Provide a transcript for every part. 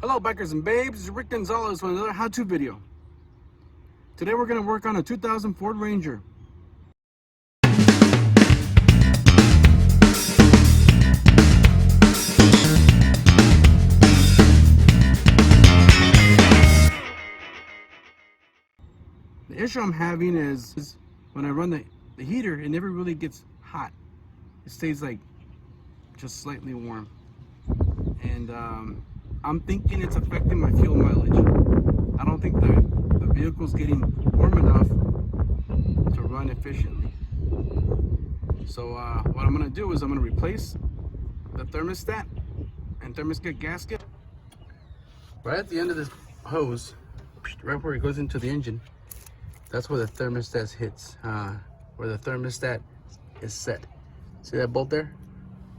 Hello bikers and babes, this is Rick Gonzalez with another how-to video. Today we're going to work on a 2000 Ford Ranger. The issue I'm having is when I run the heater, it never really gets hot. It stays like just slightly warm. And I'm thinking it's affecting my fuel mileage. I don't think the vehicle's getting warm enough to run efficiently. So what I'm gonna do is I'm gonna replace the thermostat and thermostat gasket. Right at the end of this hose, right where it goes into the engine, that's where the thermostat hits, where the thermostat is set. See that bolt there?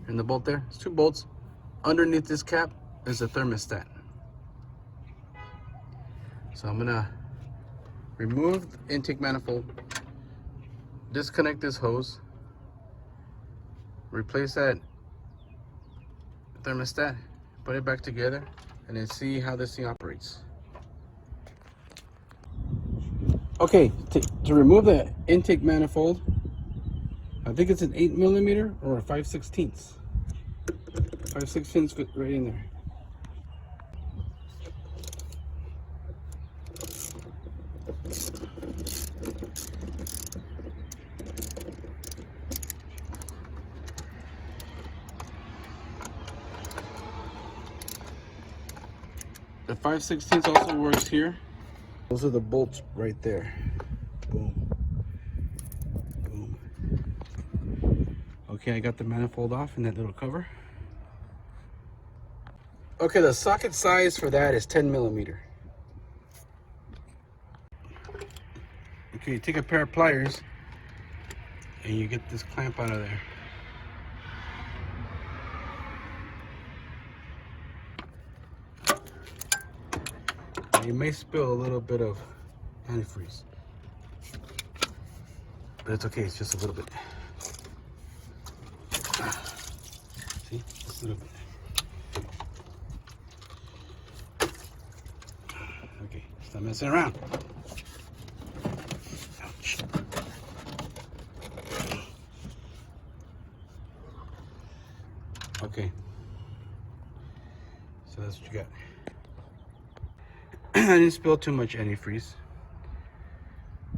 And the bolt there? It's two bolts. Underneath this cap is a thermostat. So I'm gonna remove the intake manifold, disconnect this hose, replace that thermostat, put it back together, and then see how this thing operates. Okay, to remove the intake manifold, I think it's an 8mm or a 5/16. 5/16 fit right in there. The 5/16 also works here. Those are the bolts right there. Boom. Boom. Okay, I got the manifold off in that little cover. Okay, the socket size for that is 10mm. Okay, you take a pair of pliers and you get this clamp out of there. Now you may spill a little bit of antifreeze, but it's okay, it's just a little bit. See, just a little bit. Okay, stop messing around. Ouch. Okay, so that's what you got. I didn't spill too much antifreeze,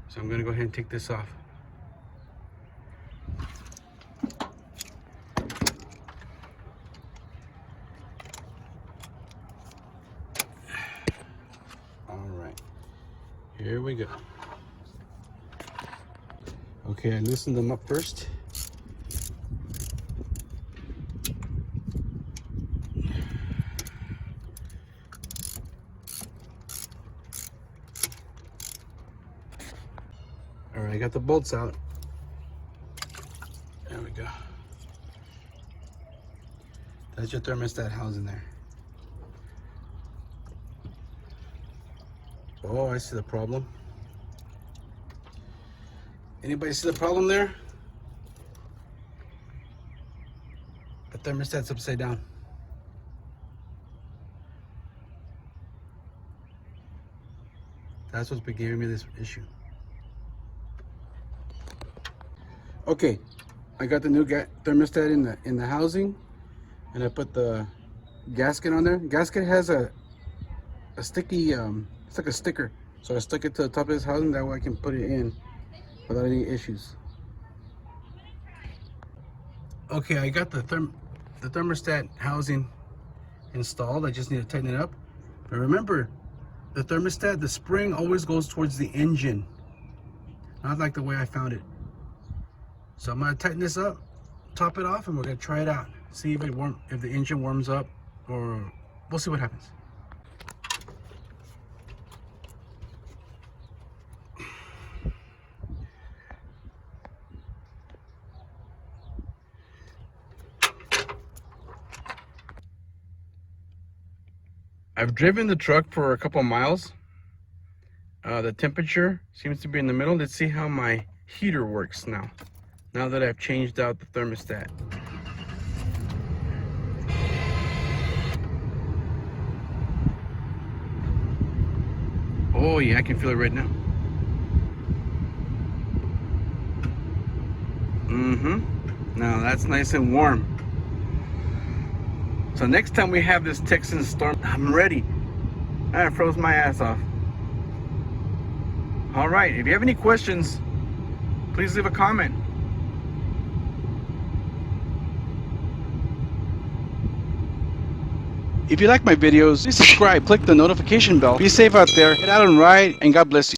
so I'm gonna go ahead and take this off. Here we go. Okay, I loosened them up first. All right, I got the bolts out. There we go. That's your thermostat housing there. Oh, I see the problem. Anybody see the problem there? The thermostat's upside down. That's what's been giving me this issue. Okay, I got the new thermostat in the housing, and I put the gasket on there. Gasket has a sticky, it's like a sticker, so I stuck it to the top of this housing. That way I can put it in without any issues. Okay, I got the thermostat housing installed. I just need to tighten it up. But remember, the thermostat, the spring always goes towards the engine, not like the way I found it. So I'm gonna tighten this up, top it off, and we're gonna try it out. See if the engine warms up, or we'll see what happens. I've driven the truck for a couple miles. The temperature seems to be in the middle. Let's see how my heater works now that I've changed out the thermostat. Oh yeah, I can feel it right now. Now that's nice and warm. So next time we have this Texan storm, I'm ready. I froze my ass off. All right, if you have any questions, please leave a comment. If you like my videos, please subscribe, click the notification bell. Be safe out there, get out and ride, and God bless you.